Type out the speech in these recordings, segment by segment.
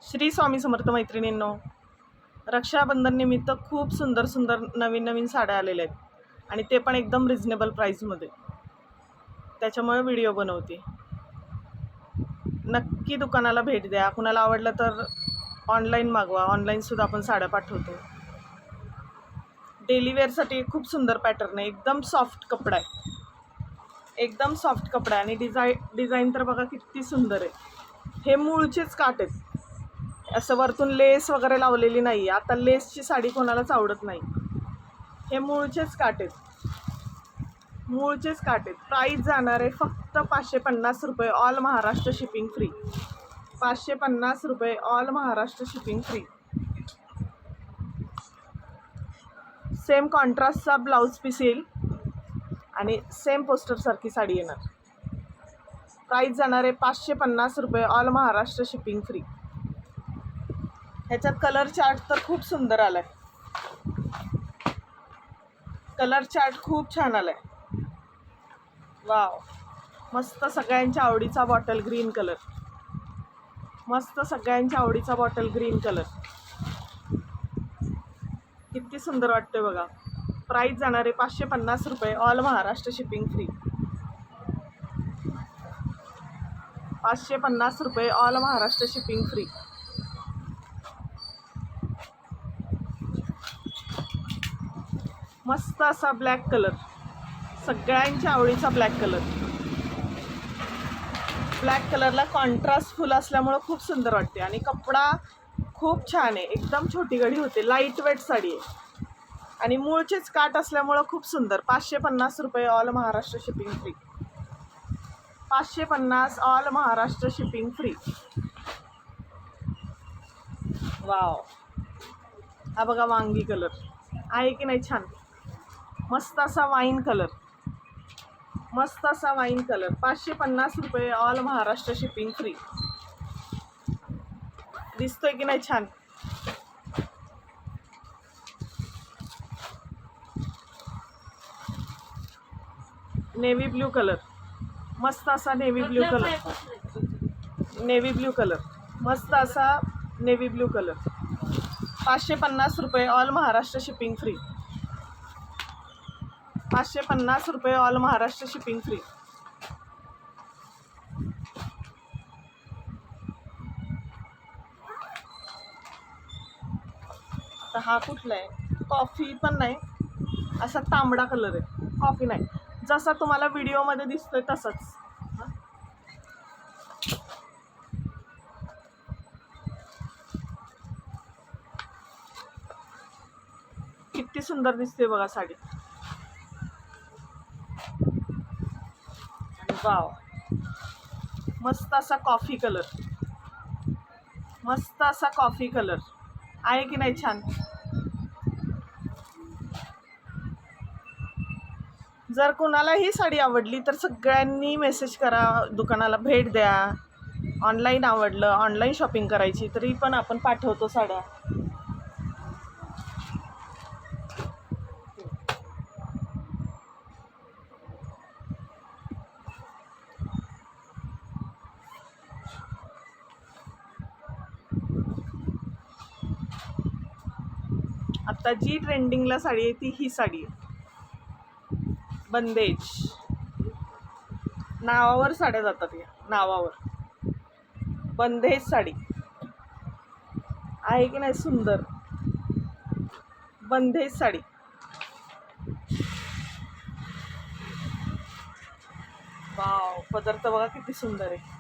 श्री स्वामी समर्थ मैत्रिणींनो, रक्षाबंधन निमित्त खूप सुंदर सुंदर नवीन नवीन साड्या आलेल्या आहेत आणि ते पण एकदम रिजनेबल प्राईसमध्ये. त्याच्यामुळे व्हिडिओ बनवते. नक्की दुकानाला भेट द्या. कुणाला आवडलं तर ऑनलाईन मागवा. ऑनलाईनसुद्धा आपण साड्या पाठवतो. डेली वेअरसाठी खूप सुंदर पॅटर्न आहे. एकदम सॉफ्ट कपडा आहे. एकदम सॉफ्ट कपडा आहे आणि डिझाईन तर बघा किती सुंदर आहे. हे मूळचेच काठ आहेत. असं वरतून लेस वगैरे लावलेली नाही. आता लेसची साडी कोणालाच आवडत नाही. हे मूळचेच काठ आहेत. मूळचेच काठ आहेत. प्राईस जाणार आहे फक्त 550 रुपये. All Maharashtra shipping free. 550 रुपये. All Maharashtra shipping free. Same कॉन्ट्रास्टचा ब्लाऊज पीस येईल आणि सेम पोस्टरसारखी साडी येणार. प्राईस जाणार आहे 550 रुपये. All Maharashtra shipping free. ह्याच्यात कलर चार्ट तर खूप सुंदर आलाय. कलर चार्ट खूप छान आलाय. वाव, मस्त सगळ्यांच्या आवडीचा बॉटल ग्रीन कलर. मस्त सगळ्यांच्या आवडीचा बॉटल ग्रीन कलर. किती सुंदर वाटतोय बघा. प्राईस जाणार आहे 550 रुपये. All Maharashtra shipping free. 550 रुपये. All Maharashtra shipping free. मस्त असा ब्लॅक कलर. सगळ्यांच्या आवडीचा ब्लॅक कलर. ब्लॅक कलरला कॉन्ट्रास्ट फुल असल्यामुळं खूप सुंदर वाटते आणि कपडा खूप छान आहे. एकदम छोटी गडी होते. लाईट वेट साडी आहे आणि मूळचेच काठ असल्यामुळं खूप सुंदर. 550 रुपये. All Maharashtra shipping free. 550. All Maharashtra shipping free. Wow, हा बघा वांगी कलर आहे की नाही छान. मस्त असा वाईन कलर. मस्त असा वाईन कलर. 550 रुपये. All Maharashtra shipping free. दिसतोय की नाही छान. Navy blue colour. मस्त असा navy blue colour. Navy blue colour. मस्त असा नेव्ही ब्ल्यू कलर. 550 रुपये. All Maharashtra shipping free. 550 रुपये. All Maharashtra shipping free. आता हा कुठला आहे? कॉफी पण नाही, असा तांबडा कलर आहे. कॉफी नाही, जसा तुम्हाला व्हिडिओमध्ये दिसतोय तसाच. किती सुंदर दिसते बघा साडी. वाव, मस्त असा कॉफी कलर. मस्त असा कॉफी कलर आहे की नाही छान. जर कोणाला ही साडी आवडली तर सगळ्यांनी मेसेज करा. दुकानाला भेट द्या. ऑनलाईन आवडलं, ऑनलाईन शॉपिंग करायची तरी पण आपण पाठवतो साड्या. आता जी ट्रेंडिंगला साडी आहे ती ही साडी आहे. बंदेज नावावर साड्या जातात. या नावावर बंदेज साडी आहे की नाही सुंदर. बंदेज साडी. वाव, पदर तर बघा किती सुंदर आहे.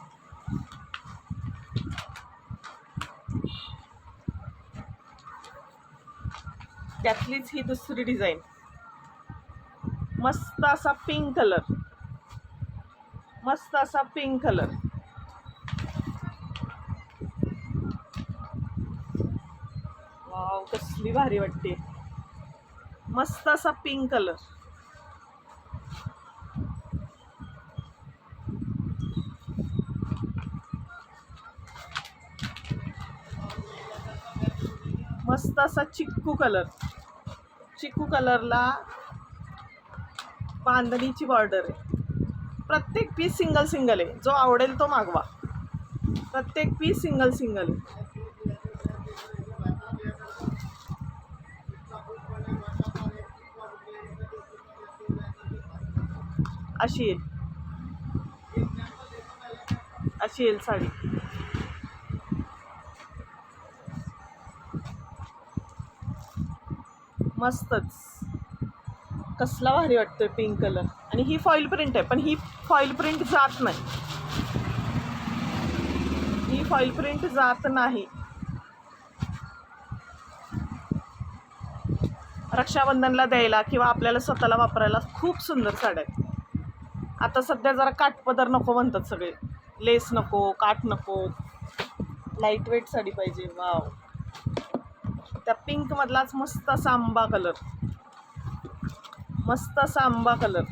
त्यातलीच ही दुसरी डिझाईन. मस्त असा पिंक कलर. मस्त असा पिंक कलर. वाव, कसली भारी वाटते. मस्त असा पिंक कलर. मस्त असा चिक्कू कलर. चिक्कू कलरला बांधणीची बॉर्डर आहे. प्रत्येक पीस सिंगल सिंगल आहे. जो आवडेल तो मागवा. प्रत्येक पीस सिंगल सिंगल आहे. अशी येईल, अशी येईल साडी. मस्तच, कसला भारी वाटतोय पिंक कलर. आणि ही फॉईल प्रिंट आहे, पण ही फॉईल प्रिंट जात नाही, ही फॉईल प्रिंट जात नाही. रक्षाबंधनला द्यायला किंवा आपल्याला स्वतःला वापरायला खूप सुंदर साड्या आहेत. आता सध्या जरा काठपदर नको म्हणतात सगळे, लेस नको, काठ नको, लाईट वेट साडी पाहिजे. वाव, त्या पिंक मधलाच मस्त असा आंबा कलर, मस्त असा आंबा colour.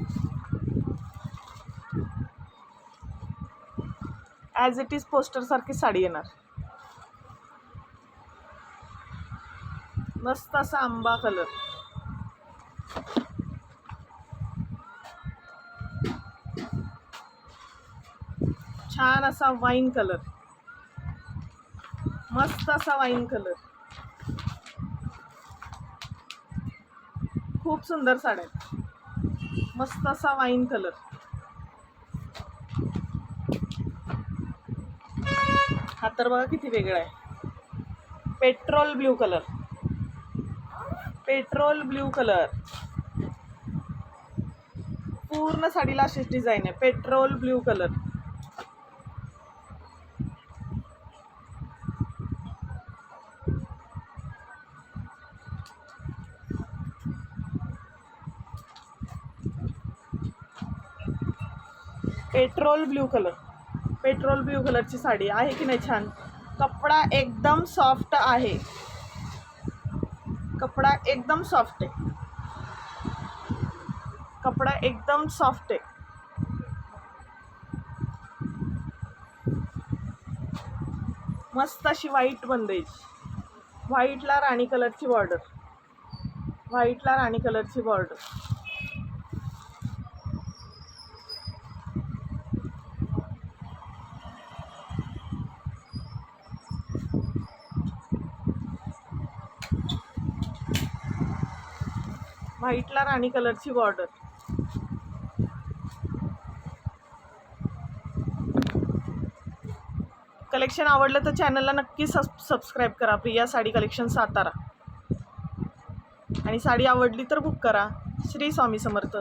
As it is poster सारखी साडी येणार. मस्त असा आंबा कलर, छान असा वाईन कलर, मस्त असा वाईन कलर. खूप सुंदर साड्या आहेत. मस्त असा वाईन कलर. हा तर बघा किती वेगळा आहे. Petrol blue colour, petrol blue colour. पूर्ण साडीला अशीच डिझाईन आहे, petrol blue colour. Petrol blue colour, petrol blue कलरची साडी आहे की नाही छान. कपडा एकदम सॉफ्ट आहे, कपडा एकदम सॉफ्ट आहे, कपडा एकदम सॉफ्ट आहे. मस्त अशी व्हाईट बंदेज, व्हाईटला राणी कलरची बॉर्डर, व्हाईटला राणी कलरची बॉर्डर. व्हाईटला राणी कलरची बॉर्डर. कलेक्शन आवडलं तर चॅनलला नक्की सबस्क्राईब करा, प्रिया साडी कलेक्शन सातारा. आणि साडी आवडली तर बुक करा. श्री स्वामी समर्थ.